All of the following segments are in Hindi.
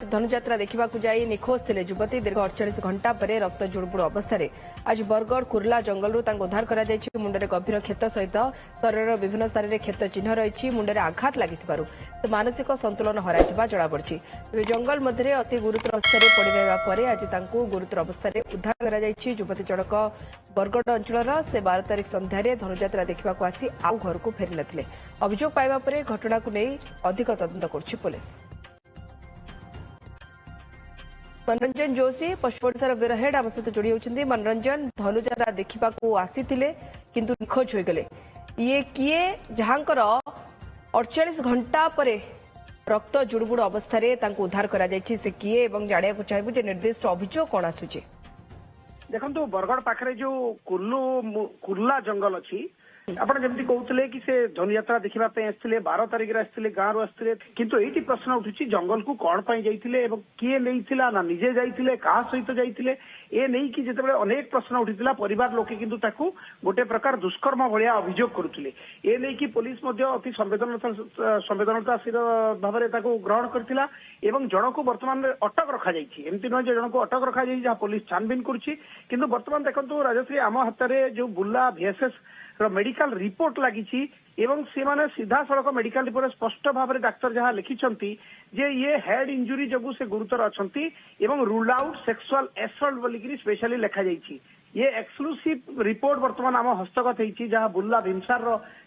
धनुजात्रा देखा जाई निखोज थे युवती दीर्घ 48 घंटा पर रक्त जुड़बुड़ अवस्था आज बरगढ़ कुर्ला जंगल उद्धार कर मुंडे गभीर क्षत सहित शरीर विभिन्न स्थान में क्षत चिन्ह रही मुंडे आघात लगी से मानसिक संतुलन हर जमापड़ी तेज जंगल मध्य अति गुरुतर अवस्था पड़ रहा आज गुरुतर अवस्था उद्धार कर युवती जनक बरगढ़ अंचल से 12 तारिख संध्यार धनुजात्रा देखा आसी आउ घर को फेरी नथिले अभियोग पाइबा परे घटना को नहीं अधिक तदंत कर पुलिस। मनोरंजन जोशी पश्चिम ओडिशार वीरहेड आम सहित जोड़ी होती। मनोरंजन धनुजात्रा देखा आसी किंतु निखोज हो गले ये किए जहांकर 48 घंटा पर रक्त जुड़बुड़ अवस्था उद्धार कर किए जाना चाहबू निर्दिष्ट अभियोग कौन आसूची। देखो बरगढ़ पाखे जो कुर्ला जंगल अच्छी आपण जमी कहते कि से धनुयात्रा देखा 12 तारिख आसते गाँव रू आसते किंतु ये प्रश्न उठुची जंगल को कौन जाइए किए नहीं ना निजे जाइए क्या सहित जाइए ए नहीं कि जिते अनेक प्रश्न उठी परिवार लोके किंतु ताकू गोटे प्रकार दुष्कर्म भाया अभियोग करुले ए नहीं कि पुलिस अति संवेदनशील भाव में ग्रहण करथिला एवं जन को वर्तमान अटक रखा जाइए एमती नुह जन को अटक रखा जाइए जहाँ पुलिस छानबीन करुच्ची किंतु वर्तमान देखो राजश्री आम हाथ में जो बुर्ला VSS मेडिकल रिपोर्ट लगी एवं से माने सीधा सड़क मेडिकल रिपोर्ट स्पष्ट भाव में डाक्तर जहाँ लिखिं जे ये हेड इंजुरी जगू से गुरुतर अच्छा एवं रूल आउट सेक्सुअल एसल्ट बोलिकी स्पेशली लिखा जाइए ये एक्सक्लूसिव रिपोर्ट वर्तमान आम हस्तगत होती जहाँ बुर्ला भीमसार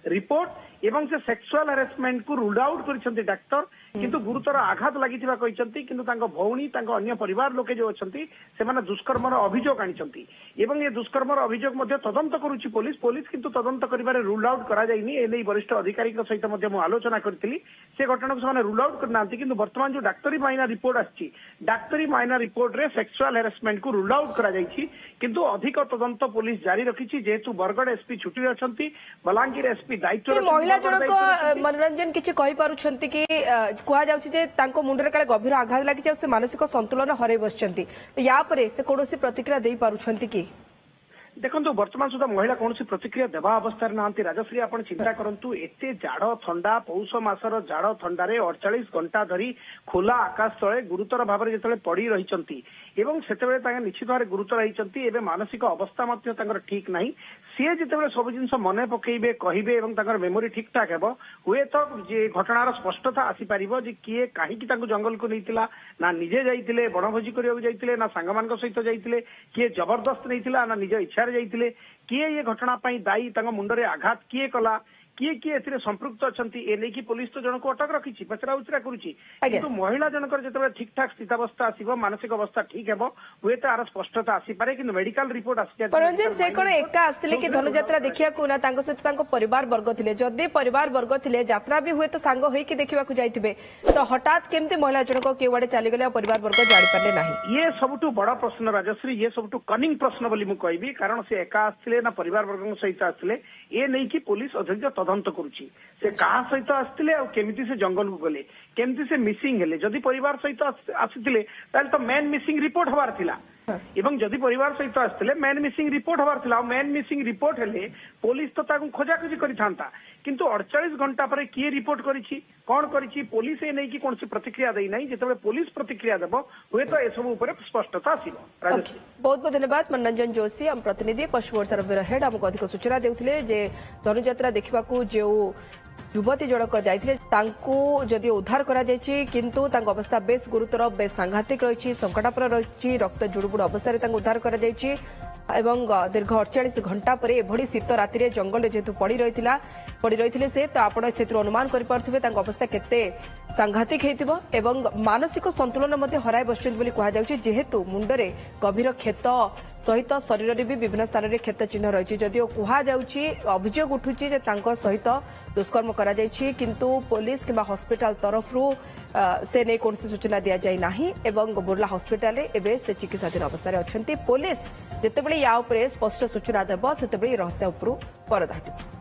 रिपोर्ट एवं से सेक्सुअल हेरासमेंट को रूल आउट कर डाक्तर किंतु गुरुतर आघात लगी किंतु भौणी अन्य परिवार लोके जो अच्छा से दुष्कर्मर अभियोग आनी ये दुष्कर्मर अभियोग तदंत करुच्ची पुलिस किंतु तदंत कर रूल आउट कराई वरिष्ठ अधिकारी सहित आलोचना करी से घटना को रूल आउट करना किंतु वर्तमान जो डाक्तरी माइना रिपोर्ट आसी डाक्तरी माइना रिपोर्ट रे सेक्सुअल हेरासमेंट को रूल आउट कराई किंतु अधिक तदंत पुलिस जारी रखी जेहेतु बरगढ़ एसपी छुट्टी अच्छा बलांगीर एसपी दायित्व महिला जनक मनोरंजन किसी कि कहुचे मुंडे काले गभीर आघात लगी से मानसिक संतुलन हर बसती या से कौन प्रतिक्रिया दे पारुछंती कि देखो वर्तमान सुधा महिला कौन प्रतिक्रिया देवा अवस्था ना राजश्री आप चिंता करूँ एत जाड़ थंडा पौष मासर जाड़ थंडारे 48 घंटा धरी खोला आकाश तले गुरुतर भाव में जो पड़ रही से निश्चित भाव गुरुतर होती मानसिक अवस्था ठीक ना सी जिते सब जिन मन पकड़े कहे मेमोरी ठीक ठाक हे हुए तो घटनार स्पष्टता आसीपर किए कहीं जंगल को नहीं ना निजे जाइए बनभोजी करने ना सांग मान सहित जाइए किए जबरदस्त नहीं ना निज इच्छा जाइए किए ये घटना दायी मुंडरे आघात किए कला किए ए संपृक्त अच्छा ए नहीं पुलिस तो जनक अटक रखी पचरा उचरा करुच्ची महिला जनकर जो ठीक ठाक स्थितावस्था आसो मानसिक अवस्था ठीक है हुए तो आर स्पष्टता आसीपे कि मेडिकल रिपोर्ट आरंजन से कौन एका आसते कि धनुजात्रा देखा ना सहित परिवार वर्ग थे जदि परिवार वर्ग थे यात्रा भी हुए तो सांग होगी देखा जाइए तो हठात केमती महिला जनक केवड़े चलीगले परिवार वर्ग जापारे ना ये सबुठ बड़ प्रश्न राजश्री ये सबुठ कनिंग प्रश्न बोली मुझे कहबी कारण से एका आसते ना परिवार वर्ग सहित आसते ये नहीं कि पुलिस अधिक तदंत करुच्ची से कहा सहित आसते केमिति से जंगल को गले केमिति से मिसिंग हेले जदि परिवार सहित आसीथिले ताले तो मेन मिसिंग रिपोर्ट हबार थिला एवं जदि परिवार सहित आसते मेन मिसिंग रिपोर्ट हबार थिला मेन मिसिंग रिपोर्ट हेले पुलिस तो ताकू खोजाखोजी करिथांता किंतु 48 घंटा पर किए रिपोर्ट करिछि कौन करिछि पुलिस ए नहीं कि कौन सी प्रतिक्रिया दे नहीं जिते पुलिस प्रतिक्रिया देबो हुए तो ए सब ऊपर स्पष्टता आसीबो। बहुत बहुत धन्यवाद मनोरंजन जोशी आम प्रतिनिधि पश्चिम ओडिशार वीरहेड आमको अधिक सूचना देउथिले जे धनुजात्रा देखा जो युवती जनक जाइथिले जदि उद्धार करा जायछि किंतु अवस्था बेस गुरुतर बेस सांघातिक रही संकटापर रही रक्त जुड़बुड़ अवस्था उद्धार करा जायछि एवं दीर्घ 48 घंटा पर एभली शीत राति जंगल जेहेतु पड़ रही से तो आपण से अनुमान करें अवस्था केते सांघातिक होइतिबो एवं मानसिक संतुलन हराई बसुंत कहुच्छे जेहेतु मुंडरे गभीर क्षत सहित शरीर भी विभिन्न स्थान में क्षत चिन्ह रही जदिओ कहुच्छी अभियोग उठुची सहित दुष्कर्म करा जायछि किंतु पुलिस किंबा हॉस्पिटल तरफरु से नहीं कौन सूचना दि जाए ना एवं बुर्ला हॉस्पिटल एवं से चिकित्साधीन अवस्था अच्छा पुलिस जितेबाला या स्पष्ट सूचना देव से रहस्य उपरू पर धाटिब।